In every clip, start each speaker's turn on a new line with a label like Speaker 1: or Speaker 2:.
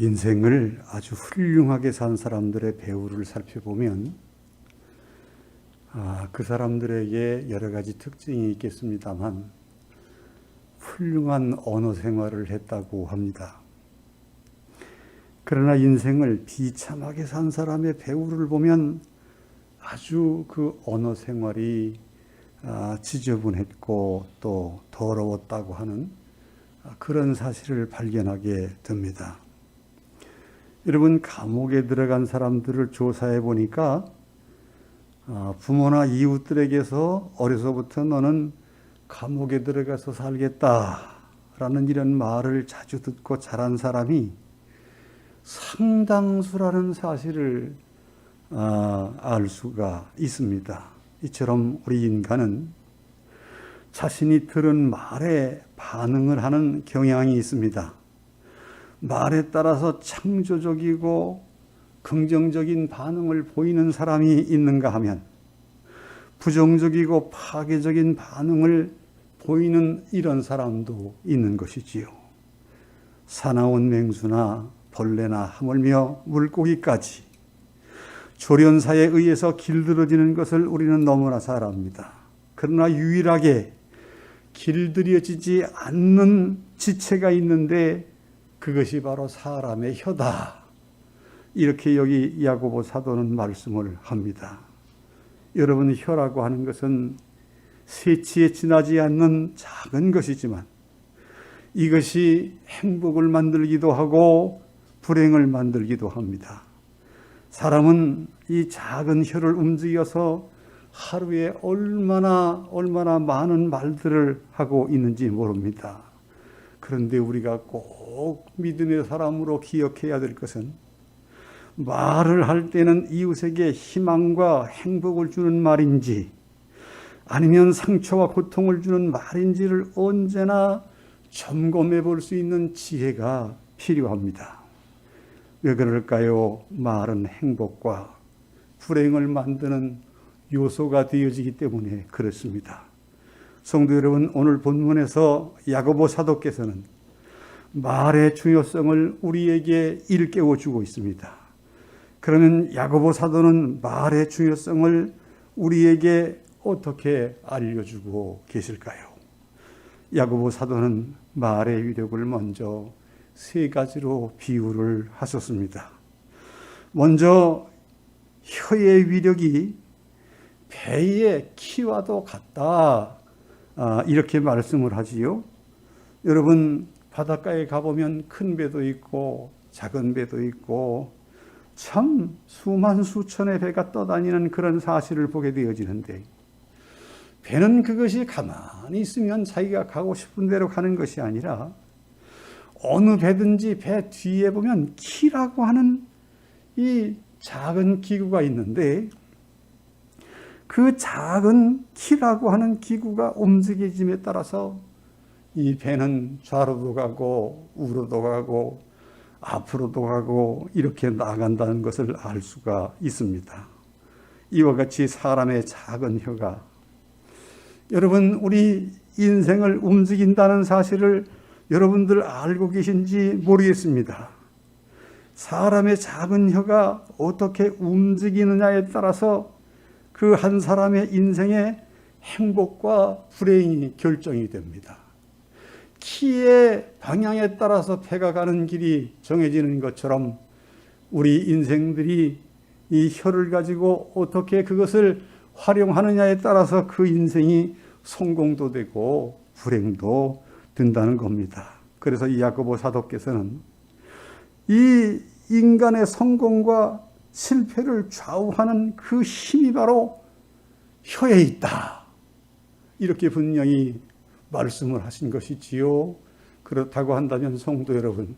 Speaker 1: 인생을 아주 훌륭하게 산 사람들의 배우를 살펴보면 그 사람들에게 여러 가지 특징이 있겠습니다만 훌륭한 언어 생활을 했다고 합니다. 그러나 인생을 비참하게 산 사람의 배우를 보면 아주 그 언어 생활이 지저분했고 또 더러웠다고 하는 그런 사실을 발견하게 됩니다. 여러분, 감옥에 들어간 사람들을 조사해 보니까 부모나 이웃들에게서 어려서부터 너는 감옥에 들어가서 살겠다라는 이런 말을 자주 듣고 자란 사람이 상당수라는 사실을 알 수가 있습니다. 이처럼 우리 인간은 자신이 들은 말에 반응을 하는 경향이 있습니다. 말에 따라서 창조적이고 긍정적인 반응을 보이는 사람이 있는가 하면 부정적이고 파괴적인 반응을 보이는 이런 사람도 있는 것이지요. 사나운 맹수나 벌레나 하물며 물고기까지 조련사에 의해서 길들여지는 것을 우리는 너무나 잘 압니다. 그러나 유일하게 길들여지지 않는 지체가 있는데 그것이 바로 사람의 혀다. 이렇게 여기 야고보 사도는 말씀을 합니다. 여러분, 혀라고 하는 것은 세치에 지나지 않는 작은 것이지만 이것이 행복을 만들기도 하고 불행을 만들기도 합니다. 사람은 이 작은 혀를 움직여서 하루에 얼마나 많은 말들을 하고 있는지 모릅니다. 그런데 우리가 꼭 믿음의 사람으로 기억해야 될 것은 말을 할 때는 이웃에게 희망과 행복을 주는 말인지 아니면 상처와 고통을 주는 말인지를 언제나 점검해 볼 수 있는 지혜가 필요합니다. 왜 그럴까요? 말은 행복과 불행을 만드는 요소가 되어지기 때문에 그렇습니다. 성도 여러분, 오늘 본문에서 야고보 사도께서는 말의 중요성을 우리에게 일깨워 주고 있습니다. 그러면 야고보 사도는 말의 중요성을 우리에게 어떻게 알려주고 계실까요? 야고보 사도는 말의 위력을 먼저 세 가지로 비유를 하셨습니다. 먼저 혀의 위력이 배의 키와도 같다. 이렇게 말씀을 하지요. 여러분, 바닷가에 가보면 큰 배도 있고 작은 배도 있고 참 수만 수천의 배가 떠다니는 그런 사실을 보게 되어지는데 배는 그것이 가만히 있으면 자기가 가고 싶은 대로 가는 것이 아니라 어느 배든지 배 뒤에 보면 키라고 하는 이 작은 기구가 있는데 그 작은 키라고 하는 기구가 움직임에 따라서 이 배는 좌로도 가고 우로도 가고 앞으로도 가고 이렇게 나간다는 것을 알 수가 있습니다. 이와 같이 사람의 작은 혀가 여러분, 우리 인생을 움직인다는 사실을 여러분들 알고 계신지 모르겠습니다. 사람의 작은 혀가 어떻게 움직이느냐에 따라서 그 한 사람의 인생의 행복과 불행이 결정이 됩니다. 키의 방향에 따라서 배가 가는 길이 정해지는 것처럼 우리 인생들이 이 혀를 가지고 어떻게 그것을 활용하느냐에 따라서 그 인생이 성공도 되고 불행도 된다는 겁니다. 그래서 이 야고보 사도께서는 이 인간의 성공과 실패를 좌우하는 그 힘이 바로 혀에 있다. 이렇게 분명히 말씀을 하신 것이지요. 그렇다고 한다면 성도 여러분,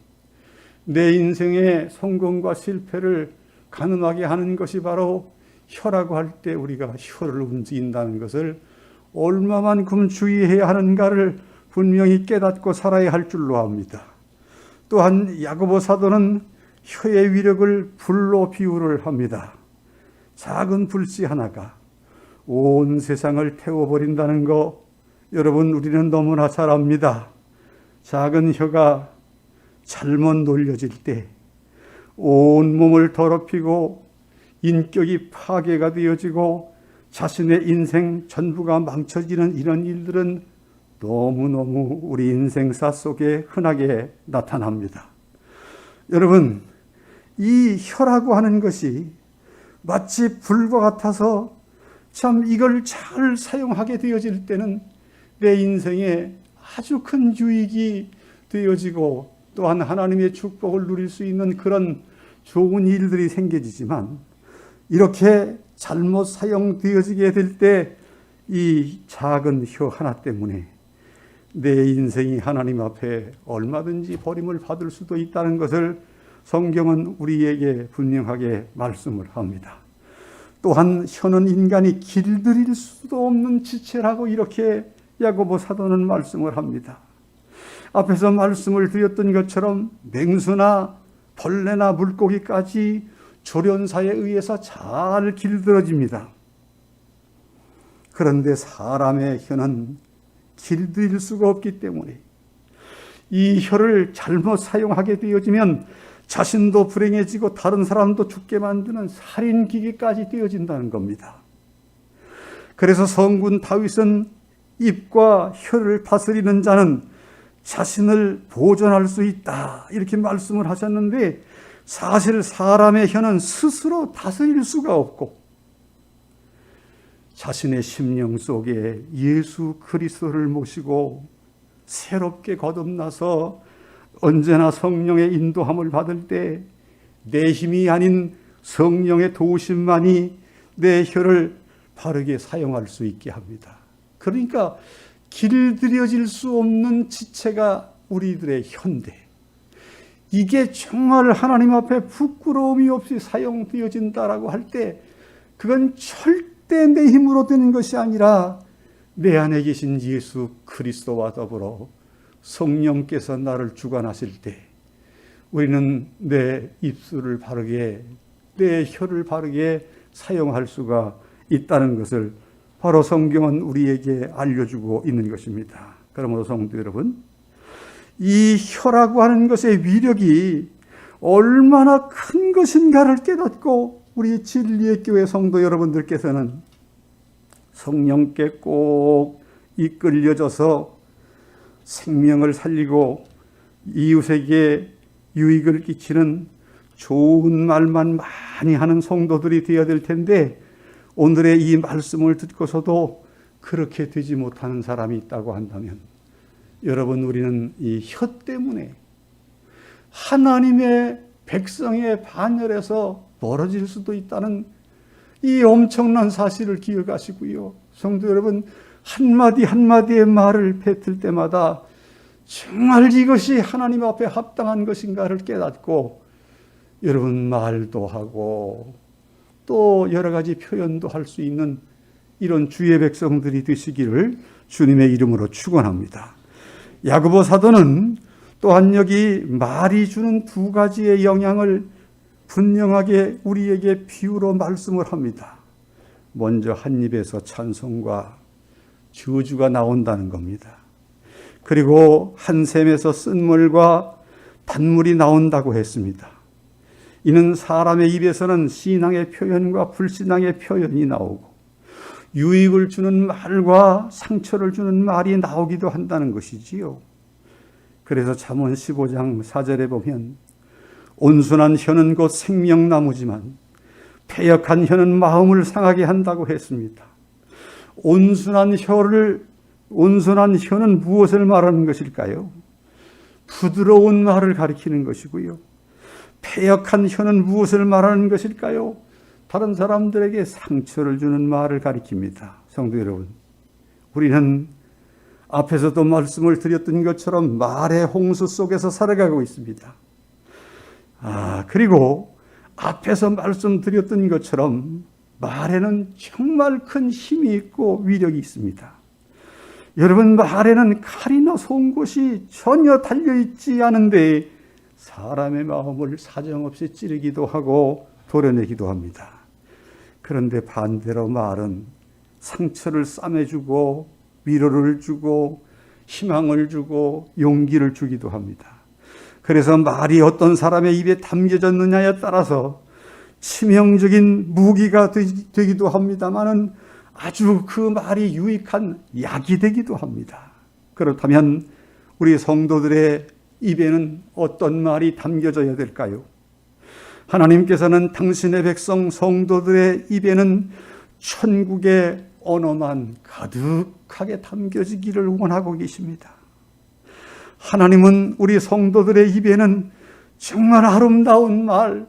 Speaker 1: 내 인생의 성공과 실패를 가늠하게 하는 것이 바로 혀라고 할 때 우리가 혀를 움직인다는 것을 얼마만큼 주의해야 하는가를 분명히 깨닫고 살아야 할 줄로 압니다. 또한 야고보 사도는 혀의 위력을 불로 비유를 합니다. 작은 불씨 하나가 온 세상을 태워버린다는 거 여러분, 우리는 너무나 잘 압니다. 작은 혀가 잘못 놀려질 때 온몸을 더럽히고 인격이 파괴가 되어지고 자신의 인생 전부가 망쳐지는 이런 일들은 너무너무 우리 인생사 속에 흔하게 나타납니다. 여러분, 이 혀라고 하는 것이 마치 불과 같아서 참 이걸 잘 사용하게 되어질 때는 내 인생에 아주 큰 유익이 되어지고 또한 하나님의 축복을 누릴 수 있는 그런 좋은 일들이 생겨지지만, 이렇게 잘못 사용되어지게 될 때 이 작은 혀 하나 때문에 내 인생이 하나님 앞에 얼마든지 버림을 받을 수도 있다는 것을 성경은 우리에게 분명하게 말씀을 합니다. 또한 혀는 인간이 길들일 수도 없는 지체라고 이렇게 야고보 사도는 말씀을 합니다. 앞에서 말씀을 드렸던 것처럼 맹수나 벌레나 물고기까지 조련사에 의해서 잘 길들어집니다. 그런데 사람의 혀는 길들일 수가 없기 때문에 이 혀를 잘못 사용하게 되어지면 자신도 불행해지고 다른 사람도 죽게 만드는 살인기계까지 되어진다는 겁니다. 그래서 성군 다윗은 입과 혀를 다스리는 자는 자신을 보존할 수 있다 이렇게 말씀을 하셨는데, 사실 사람의 혀는 스스로 다스릴 수가 없고 자신의 심령 속에 예수 그리스도를 모시고 새롭게 거듭나서 언제나 성령의 인도함을 받을 때 내 힘이 아닌 성령의 도우심만이 내 혀를 바르게 사용할 수 있게 합니다. 그러니까 길들여질 수 없는 지체가 우리들의 혀인데, 이게 정말 하나님 앞에 부끄러움이 없이 사용되어진다라고 할 때 그건 절대 내 힘으로 되는 것이 아니라 내 안에 계신 예수 그리스도와 더불어 성령께서 나를 주관하실 때 우리는 내 입술을 바르게, 내 혀를 바르게 사용할 수가 있다는 것을 바로 성경은 우리에게 알려주고 있는 것입니다. 그러므로 성도 여러분, 이 혀라고 하는 것의 위력이 얼마나 큰 것인가를 깨닫고 우리 진리의 교회 성도 여러분들께서는 성령께 꼭 이끌려져서 생명을 살리고 이웃에게 유익을 끼치는 좋은 말만 많이 하는 성도들이 되어야 될 텐데, 오늘의 이 말씀을 듣고서도 그렇게 되지 못하는 사람이 있다고 한다면, 여러분, 우리는 이 혀 때문에 하나님의 백성의 반열에서 멀어질 수도 있다는 이 엄청난 사실을 기억하시고요. 성도 여러분, 한마디 한마디의 말을 뱉을 때마다 정말 이것이 하나님 앞에 합당한 것인가를 깨닫고 여러분 말도 하고 또 여러 가지 표현도 할 수 있는 이런 주의 백성들이 되시기를 주님의 이름으로 축원합니다. 야고보 사도는 또한 여기 말이 주는 두 가지의 영향을 분명하게 우리에게 비유로 말씀을 합니다. 먼저 한 입에서 찬송과 저주가 나온다는 겁니다. 그리고 한 샘에서 쓴물과 단물이 나온다고 했습니다. 이는 사람의 입에서는 신앙의 표현과 불신앙의 표현이 나오고 유익을 주는 말과 상처를 주는 말이 나오기도 한다는 것이지요. 그래서 잠언 15장 4절에 보면 온순한 혀는 곧 생명나무지만 패역한 혀는 마음을 상하게 한다고 했습니다. 온순한 혀는 무엇을 말하는 것일까요? 부드러운 말을 가리키는 것이고요. 패역한 혀는 무엇을 말하는 것일까요? 다른 사람들에게 상처를 주는 말을 가리킵니다. 성도 여러분, 우리는 앞에서도 말씀을 드렸던 것처럼 말의 홍수 속에서 살아가고 있습니다. 그리고 앞에서 말씀드렸던 것처럼 말에는 정말 큰 힘이 있고 위력이 있습니다. 여러분, 말에는 칼이나 송곳이 전혀 달려있지 않은데 사람의 마음을 사정없이 찌르기도 하고 도려내기도 합니다. 그런데 반대로 말은 상처를 싸매주고 위로를 주고 희망을 주고 용기를 주기도 합니다. 그래서 말이 어떤 사람의 입에 담겨졌느냐에 따라서 치명적인 무기가 되기도 합니다마는 아주 그 말이 유익한 약이 되기도 합니다. 그렇다면 우리 성도들의 입에는 어떤 말이 담겨져야 될까요? 하나님께서는 당신의 백성 성도들의 입에는 천국의 언어만 가득하게 담겨지기를 원하고 계십니다. 하나님은 우리 성도들의 입에는 정말 아름다운 말,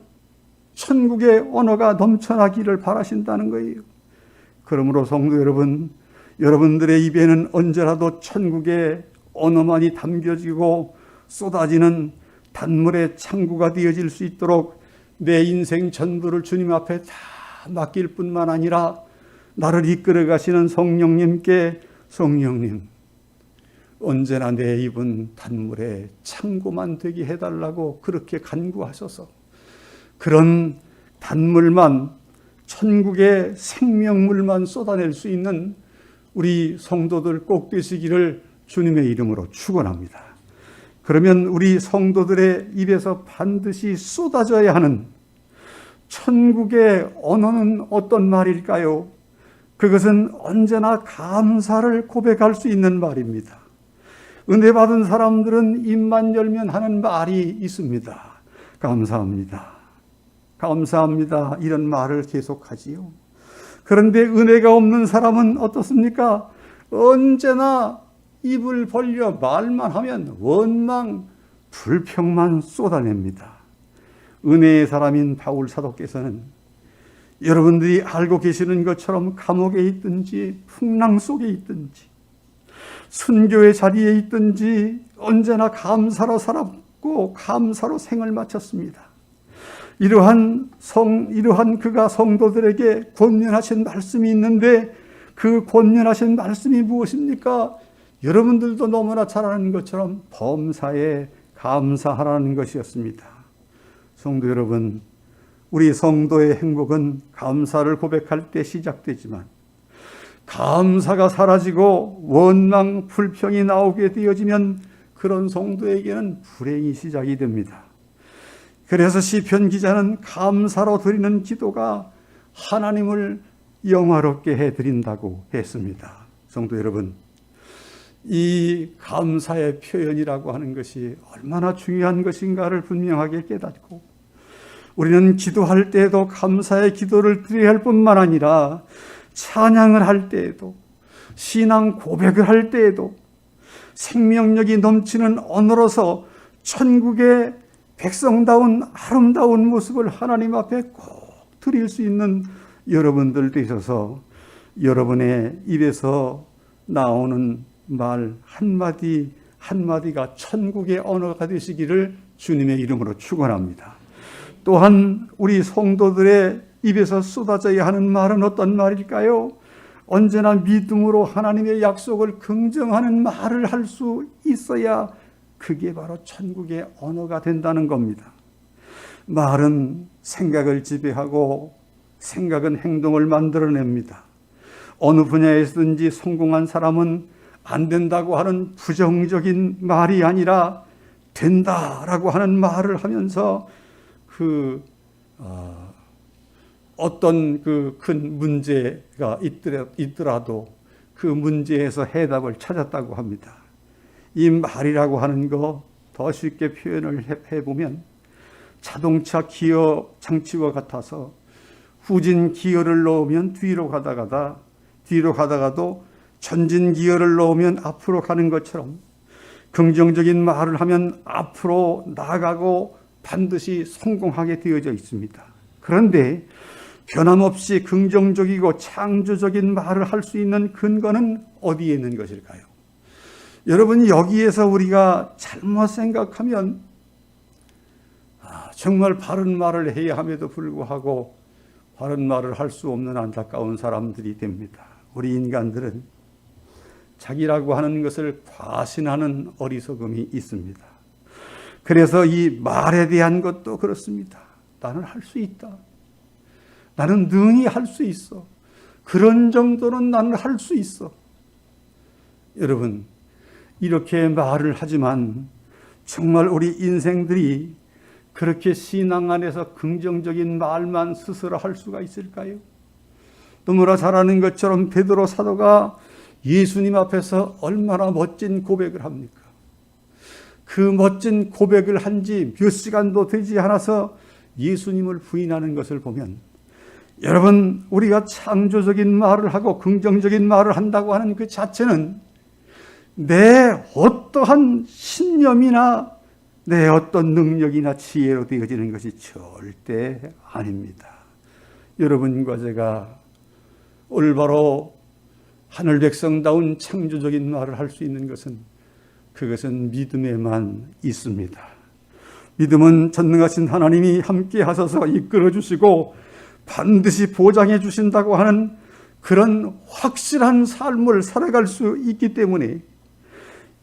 Speaker 1: 천국의 언어가 넘쳐나기를 바라신다는 거예요. 그러므로 성도 여러분, 여러분들의 입에는 언제라도 천국의 언어만이 담겨지고 쏟아지는 단물의 창구가 되어질 수 있도록 내 인생 전부를 주님 앞에 다 맡길 뿐만 아니라 나를 이끌어 가시는 성령님께 성령님, 언제나 내 입은 단물의 창고만 되게 해달라고 그렇게 간구하셔서 그런 단물만, 천국의 생명물만 쏟아낼 수 있는 우리 성도들 꼭 되시기를 주님의 이름으로 축원합니다. 그러면 우리 성도들의 입에서 반드시 쏟아져야 하는 천국의 언어는 어떤 말일까요? 그것은 언제나 감사를 고백할 수 있는 말입니다. 은혜 받은 사람들은 입만 열면 하는 말이 있습니다. 감사합니다. 감사합니다. 이런 말을 계속하지요. 그런데 은혜가 없는 사람은 어떻습니까? 언제나 입을 벌려 말만 하면 원망, 불평만 쏟아냅니다. 은혜의 사람인 바울 사도께서는 여러분들이 알고 계시는 것처럼 감옥에 있든지 풍랑 속에 있든지 순교의 자리에 있든지 언제나 감사로 살았고 감사로 생을 마쳤습니다. 이러한 그가 성도들에게 권면하신 말씀이 있는데 그 권면하신 말씀이 무엇입니까? 여러분들도 너무나 잘 아는 것처럼 범사에 감사하라는 것이었습니다. 성도 여러분, 우리 성도의 행복은 감사를 고백할 때 시작되지만 감사가 사라지고 원망, 불평이 나오게 되어지면 그런 성도에게는 불행이 시작이 됩니다. 그래서 시편 기자는 감사로 드리는 기도가 하나님을 영화롭게 해드린다고 했습니다. 성도 여러분, 이 감사의 표현이라고 하는 것이 얼마나 중요한 것인가를 분명하게 깨닫고 우리는 기도할 때에도 감사의 기도를 드려야 할 뿐만 아니라 찬양을 할 때에도 신앙 고백을 할 때에도 생명력이 넘치는 언어로서 천국의 백성다운 아름다운 모습을 하나님 앞에 꼭 드릴 수 있는 여러분들 되셔서 여러분의 입에서 나오는 말 한마디 한마디가 천국의 언어가 되시기를 주님의 이름으로 축원합니다. 또한 우리 성도들의 입에서 쏟아져야 하는 말은 어떤 말일까요? 언제나 믿음으로 하나님의 약속을 긍정하는 말을 할 수 있어야 그게 바로 천국의 언어가 된다는 겁니다. 말은 생각을 지배하고 생각은 행동을 만들어냅니다. 어느 분야에서든지 성공한 사람은 안 된다고 하는 부정적인 말이 아니라 된다라고 하는 말을 하면서 어떤 그 큰 문제가 있더라도 그 문제에서 해답을 찾았다고 합니다. 이 말이라고 하는 거 더 쉽게 표현을 해보면 자동차 기어 장치와 같아서 후진 기어를 넣으면 뒤로 가다가도 전진 기어를 넣으면 앞으로 가는 것처럼 긍정적인 말을 하면 앞으로 나아가고 반드시 성공하게 되어져 있습니다. 그런데 변함없이 긍정적이고 창조적인 말을 할 수 있는 근거는 어디에 있는 것일까요? 여러분, 여기에서 우리가 잘못 생각하면 정말 바른 말을 해야 함에도 불구하고 바른 말을 할 수 없는 안타까운 사람들이 됩니다. 우리 인간들은 자기라고 하는 것을 과신하는 어리석음이 있습니다. 그래서 이 말에 대한 것도 그렇습니다. 나는 할 수 있다. 나는 능히 할 수 있어. 그런 정도는 나는 할 수 있어. 여러분, 이렇게 말을 하지만 정말 우리 인생들이 그렇게 신앙 안에서 긍정적인 말만 스스로 할 수가 있을까요? 너무나 잘 아는 것처럼 베드로 사도가 예수님 앞에서 얼마나 멋진 고백을 합니까? 그 멋진 고백을 한 지 몇 시간도 되지 않아서 예수님을 부인하는 것을 보면, 여러분, 우리가 창조적인 말을 하고 긍정적인 말을 한다고 하는 그 자체는 내 어떠한 신념이나 내 어떤 능력이나 지혜로 되어지는 것이 절대 아닙니다. 여러분과 제가 올바로 하늘 백성다운 창조적인 말을 할 수 있는 것은, 그것은 믿음에만 있습니다. 믿음은 전능하신 하나님이 함께 하셔서 이끌어 주시고 반드시 보장해 주신다고 하는 그런 확실한 삶을 살아갈 수 있기 때문에,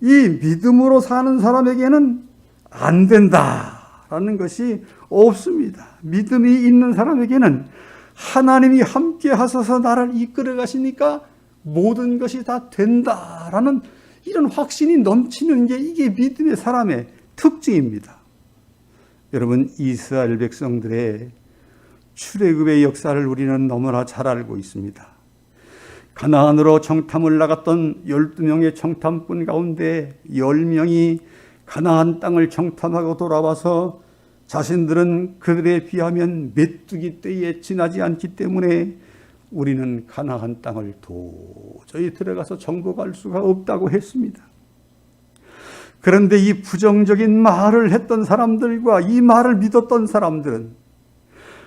Speaker 1: 이 믿음으로 사는 사람에게는 안 된다라는 것이 없습니다. 믿음이 있는 사람에게는 하나님이 함께 하셔서 나를 이끌어 가시니까 모든 것이 다 된다라는 이런 확신이 넘치는 게, 이게 믿음의 사람의 특징입니다. 여러분, 이스라엘 백성들의 출애굽의 역사를 우리는 너무나 잘 알고 있습니다. 가나안으로 정탐을 나갔던 12명의 정탐꾼 가운데 10명이 가나안 땅을 정탐하고 돌아와서 자신들은 그들에 비하면 메뚜기 떼에 지나지 않기 때문에 우리는 가나안 땅을 도저히 들어가서 정복할 수가 없다고 했습니다. 그런데 이 부정적인 말을 했던 사람들과 이 말을 믿었던 사람들은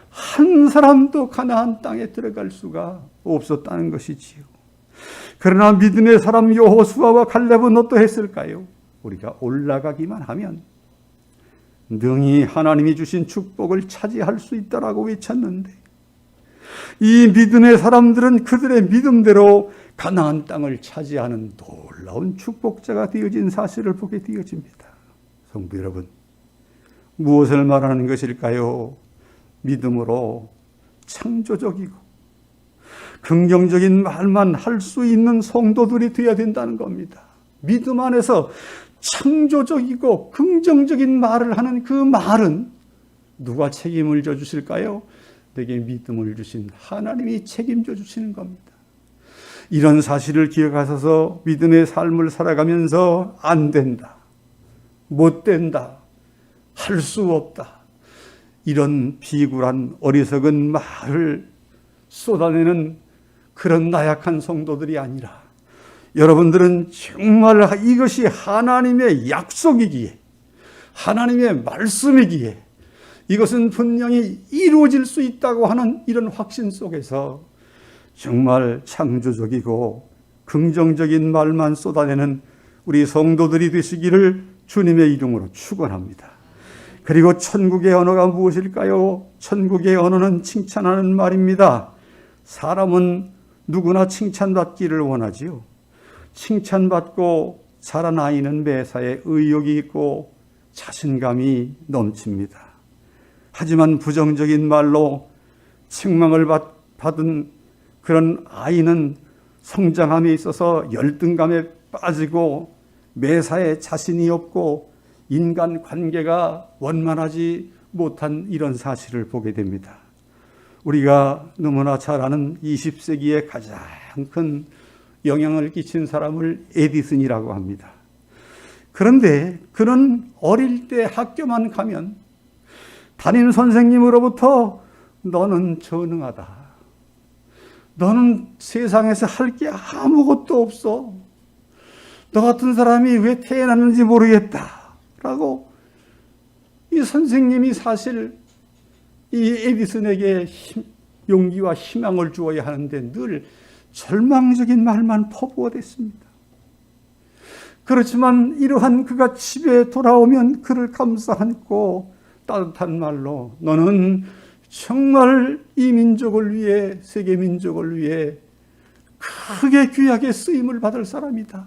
Speaker 1: 한 사람도 가나안 땅에 들어갈 수가 없었다는 것이지요. 그러나 믿음의 사람 여호수아와 갈렙은 어떠했을까요? 우리가 올라가기만 하면 능히 하나님이 주신 축복을 차지할 수 있다라고 외쳤는데, 이 믿음의 사람들은 그들의 믿음대로 가나안 땅을 차지하는 놀라운 축복자가 되어진 사실을 보게 되어집니다. 성도 여러분, 무엇을 말하는 것일까요? 믿음으로 창조적이고 긍정적인 말만 할 수 있는 성도들이 되어야 된다는 겁니다. 믿음 안에서 창조적이고 긍정적인 말을 하는 그 말은 누가 책임을 져 주실까요? 내게 믿음을 주신 하나님이 책임져 주시는 겁니다. 이런 사실을 기억하셔서 믿음의 삶을 살아가면서 안 된다, 못 된다, 할 수 없다, 이런 비굴한 어리석은 말을 쏟아내는 그런 나약한 성도들이 아니라, 여러분들은 정말 이것이 하나님의 약속이기에, 하나님의 말씀이기에, 이것은 분명히 이루어질 수 있다고 하는 이런 확신 속에서 정말 창조적이고 긍정적인 말만 쏟아내는 우리 성도들이 되시기를 주님의 이름으로 축원합니다. 그리고 천국의 언어가 무엇일까요? 천국의 언어는 칭찬하는 말입니다. 사람은 누구나 칭찬받기를 원하지요. 칭찬받고 자란 아이는 매사에 의욕이 있고 자신감이 넘칩니다. 하지만 부정적인 말로 책망을 받은 그런 아이는 성장함에 있어서 열등감에 빠지고 매사에 자신이 없고 인간 관계가 원만하지 못한 이런 사실을 보게 됩니다. 우리가 너무나 잘 아는 20세기의 가장 큰 영향을 끼친 사람을 에디슨이라고 합니다. 그런데 그는 어릴 때 학교만 가면 담임 선생님으로부터 너는 전능하다, 너는 세상에서 할 게 아무것도 없어, 너 같은 사람이 왜 태어났는지 모르겠다 라고 이 선생님이 사실 이 에디슨에게 용기와 희망을 주어야 하는데 늘 절망적인 말만 퍼부어댔습니다. 그렇지만 이러한 그가 집에 돌아오면 그를 감싸 안고 따뜻한 말로 너는 정말 이 민족을 위해, 세계 민족을 위해 크게 귀하게 쓰임을 받을 사람이다.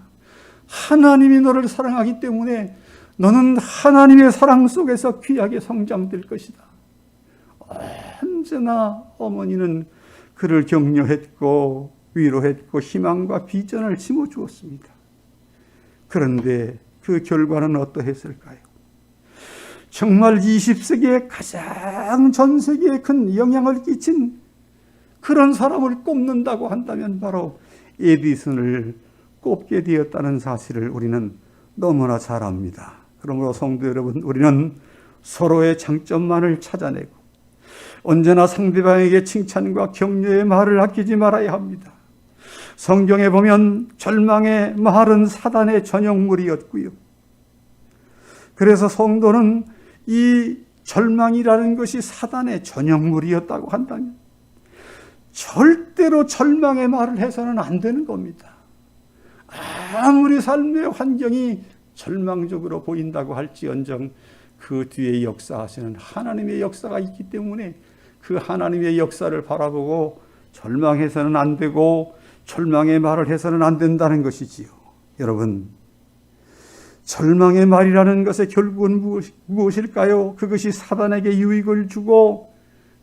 Speaker 1: 하나님이 너를 사랑하기 때문에 너는 하나님의 사랑 속에서 귀하게 성장될 것이다. 언제나 어머니는 그를 격려했고 위로했고 희망과 비전을 심어주었습니다. 그런데 그 결과는 어떠했을까요? 정말 20세기에 가장 전 세계에 큰 영향을 끼친 그런 사람을 꼽는다고 한다면 바로 에디슨을 꼽게 되었다는 사실을 우리는 너무나 잘 압니다. 그러므로 성도 여러분, 우리는 서로의 장점만을 찾아내고 언제나 상대방에게 칭찬과 격려의 말을 아끼지 말아야 합니다. 성경에 보면 절망의 말은 사단의 전형물이었고요. 그래서 성도는 이 절망이라는 것이 사단의 전형물이었다고 한다면 절대로 절망의 말을 해서는 안 되는 겁니다. 아무리 삶의 환경이 절망적으로 보인다고 할지언정 그 뒤에 역사하시는 하나님의 역사가 있기 때문에 그 하나님의 역사를 바라보고 절망해서는 안 되고 절망의 말을 해서는 안 된다는 것이지요. 여러분, 절망의 말이라는 것의 결국은 무엇일까요? 그것이 사단에게 유익을 주고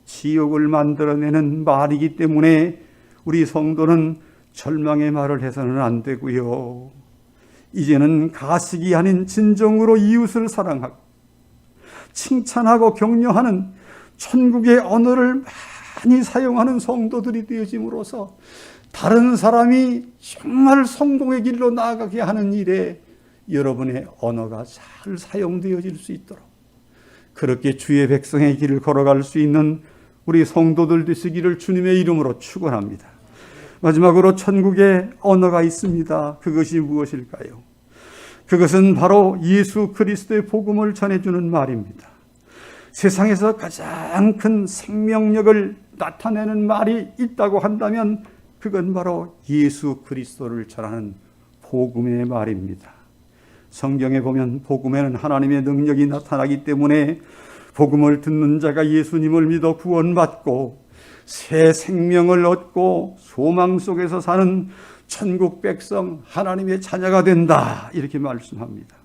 Speaker 1: 지옥을 만들어내는 말이기 때문에 우리 성도는 절망의 말을 해서는 안 되고요. 이제는 가식이 아닌 진정으로 이웃을 사랑하고 칭찬하고 격려하는 천국의 언어를 많이 사용하는 성도들이 되어짐으로써 다른 사람이 정말 성공의 길로 나아가게 하는 일에 여러분의 언어가 잘 사용되어질 수 있도록 그렇게 주의 백성의 길을 걸어갈 수 있는 우리 성도들 되시기를 주님의 이름으로 축원합니다. 마지막으로 천국의 언어가 있습니다. 그것이 무엇일까요? 그것은 바로 예수 그리스도의 복음을 전해주는 말입니다. 세상에서 가장 큰 생명력을 나타내는 말이 있다고 한다면 그건 바로 예수 그리스도를 전하는 복음의 말입니다. 성경에 보면 복음에는 하나님의 능력이 나타나기 때문에 복음을 듣는 자가 예수님을 믿어 구원받고 새 생명을 얻고 소망 속에서 사는 천국 백성 하나님의 자녀가 된다, 이렇게 말씀합니다.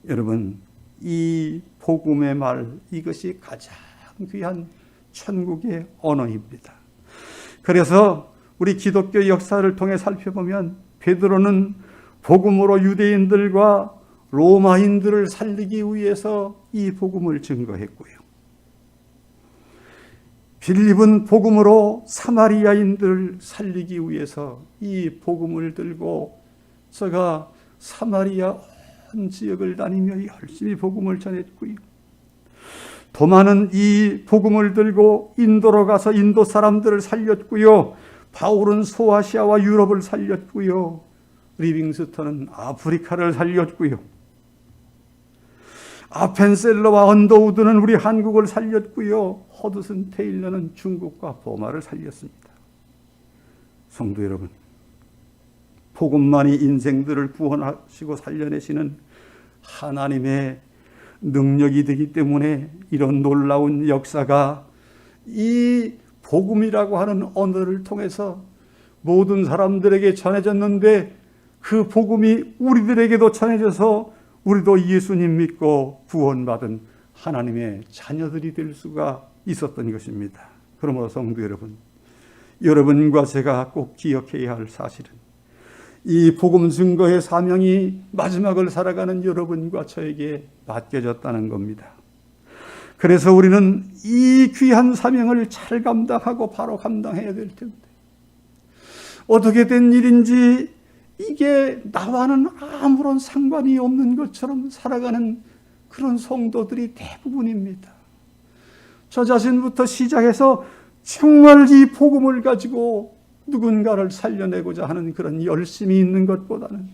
Speaker 1: 여러분, 이 복음의 말, 이것이 가장 귀한 천국의 언어입니다. 그래서 우리 기독교 역사를 통해 살펴보면 베드로는 복음으로 유대인들과 로마인들을 살리기 위해서 이 복음을 증거했고요. 빌립은 복음으로 사마리아인들을 살리기 위해서 이 복음을 들고 제가 사마리아 온 지역을 다니며 열심히 복음을 전했고요. 도마는 이 복음을 들고 인도로 가서 인도 사람들을 살렸고요. 바울은 소아시아와 유럽을 살렸고요. 리빙스턴은 아프리카를 살렸고요. 아펜셀러와 언더우드는 우리 한국을 살렸고요. 허드슨 테일러는 중국과 버마를 살렸습니다. 성도 여러분, 복음만이 인생들을 구원하시고 살려내시는 하나님의 능력이 되기 때문에 이런 놀라운 역사가 이 복음이라고 하는 언어를 통해서 모든 사람들에게 전해졌는데 그 복음이 우리들에게도 전해져서 우리도 예수님 믿고 구원받은 하나님의 자녀들이 될 수가 있었던 것입니다. 그러므로 성도 여러분, 여러분과 제가 꼭 기억해야 할 사실은 이 복음 증거의 사명이 마지막을 살아가는 여러분과 저에게 맡겨졌다는 겁니다. 그래서 우리는 이 귀한 사명을 잘 감당하고 바로 감당해야 될 텐데 어떻게 된 일인지 이게 나와는 아무런 상관이 없는 것처럼 살아가는 그런 성도들이 대부분입니다. 저 자신부터 시작해서 정말 이 복음을 가지고 누군가를 살려내고자 하는 그런 열심이 있는 것보다는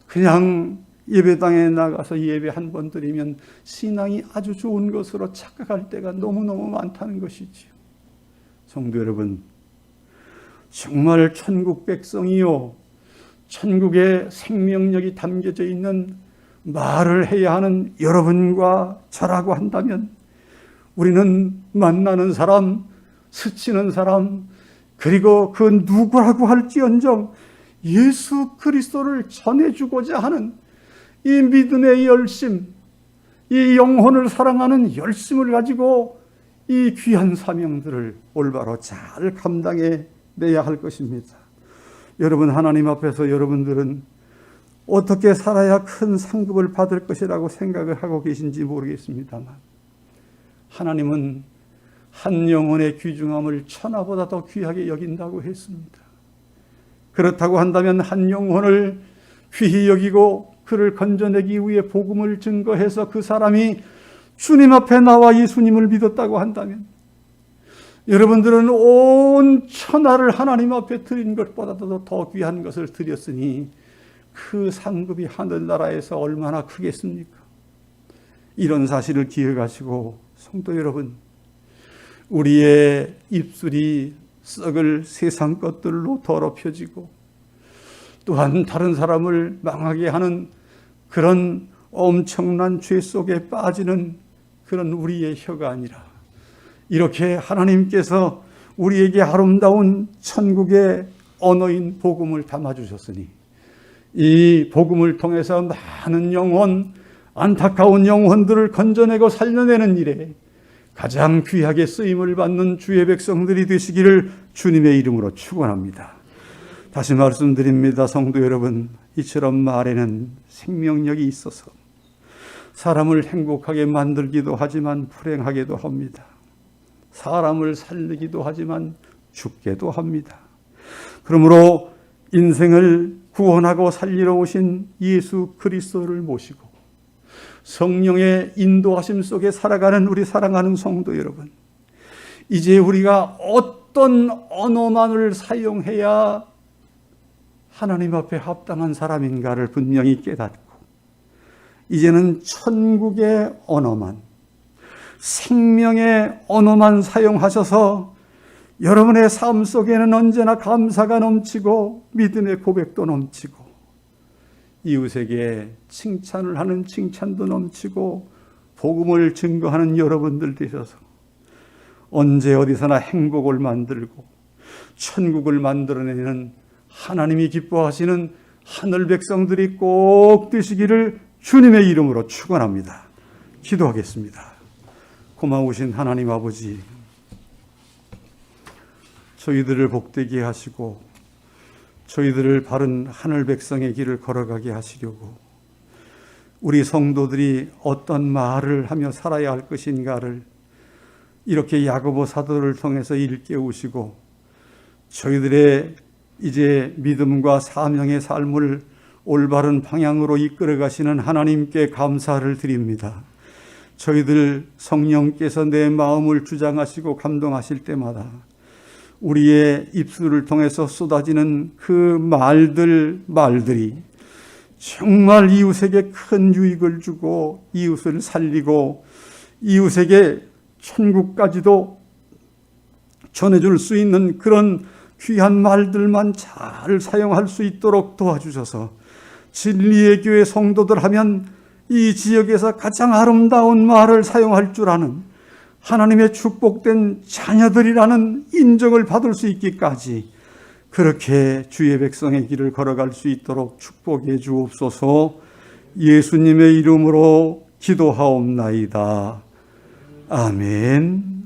Speaker 1: 그냥 예배당에 나가서 예배 한 번 드리면 신앙이 아주 좋은 것으로 착각할 때가 너무너무 많다는 것이지요. 성도 여러분, 정말 천국 백성이요, 천국의 생명력이 담겨져 있는 말을 해야 하는 여러분과 저라고 한다면 우리는 만나는 사람, 스치는 사람, 그리고 그 누구라고 할지언정 예수 그리스도를 전해주고자 하는 이 믿음의 열심, 이 영혼을 사랑하는 열심을 가지고 이 귀한 사명들을 올바로 잘 감당해 내야 할 것입니다. 여러분, 하나님 앞에서 여러분들은 어떻게 살아야 큰 상급을 받을 것이라고 생각을 하고 계신지 모르겠습니다만, 하나님은 한 영혼의 귀중함을 천하보다 더 귀하게 여긴다고 했습니다. 그렇다고 한다면 한 영혼을 귀히 여기고 그를 건져내기 위해 복음을 증거해서 그 사람이 주님 앞에 나와 예수님을 믿었다고 한다면, 여러분들은 온 천하를 하나님 앞에 드린 것보다도 더 귀한 것을 드렸으니 그 상급이 하늘나라에서 얼마나 크겠습니까? 이런 사실을 기억하시고, 성도 여러분, 우리의 입술이 썩을 세상 것들로 더럽혀지고 또한 다른 사람을 망하게 하는 그런 엄청난 죄 속에 빠지는 그런 우리의 혀가 아니라, 이렇게 하나님께서 우리에게 아름다운 천국의 언어인 복음을 담아주셨으니 이 복음을 통해서 많은 영혼, 안타까운 영혼들을 건져내고 살려내는 일에 가장 귀하게 쓰임을 받는 주의 백성들이 되시기를 주님의 이름으로 축원합니다. 다시 말씀드립니다. 성도 여러분, 이처럼 말에는 생명력이 있어서 사람을 행복하게 만들기도 하지만 불행하게도 합니다. 사람을 살리기도 하지만 죽게도 합니다. 그러므로 인생을 구원하고 살리러 오신 예수 그리스도를 모시고 성령의 인도하심 속에 살아가는 우리 사랑하는 성도 여러분, 이제 우리가 어떤 언어만을 사용해야 하나님 앞에 합당한 사람인가를 분명히 깨닫고, 이제는 천국의 언어만, 생명의 언어만 사용하셔서 여러분의 삶 속에는 언제나 감사가 넘치고 믿음의 고백도 넘치고 이웃에게 칭찬을 하는 칭찬도 넘치고 복음을 증거하는 여러분들 되셔서 언제 어디서나 행복을 만들고 천국을 만들어내는 하나님이 기뻐하시는 하늘 백성들이 꼭 되시기를 주님의 이름으로 축원합니다. 기도하겠습니다. 고마우신 하나님 아버지, 저희들을 복되게 하시고 저희들을 바른 하늘 백성의 길을 걸어가게 하시려고 우리 성도들이 어떤 말을 하며 살아야 할 것인가를 이렇게 야고보 사도를 통해서 일깨우시고 저희들의 이제 믿음과 사명의 삶을 올바른 방향으로 이끌어 가시는 하나님께 감사를 드립니다. 저희들 성령께서 내 마음을 주장하시고 감동하실 때마다 우리의 입술을 통해서 쏟아지는 그 말들이 정말 이웃에게 큰 유익을 주고 이웃을 살리고 이웃에게 천국까지도 전해줄 수 있는 그런 귀한 말들만 잘 사용할 수 있도록 도와주셔서 진리의 교회 성도들 하면 이 지역에서 가장 아름다운 말을 사용할 줄 아는 하나님의 축복된 자녀들이라는 인정을 받을 수 있기까지 그렇게 주의 백성의 길을 걸어갈 수 있도록 축복해 주옵소서. 예수님의 이름으로 기도하옵나이다. 아멘.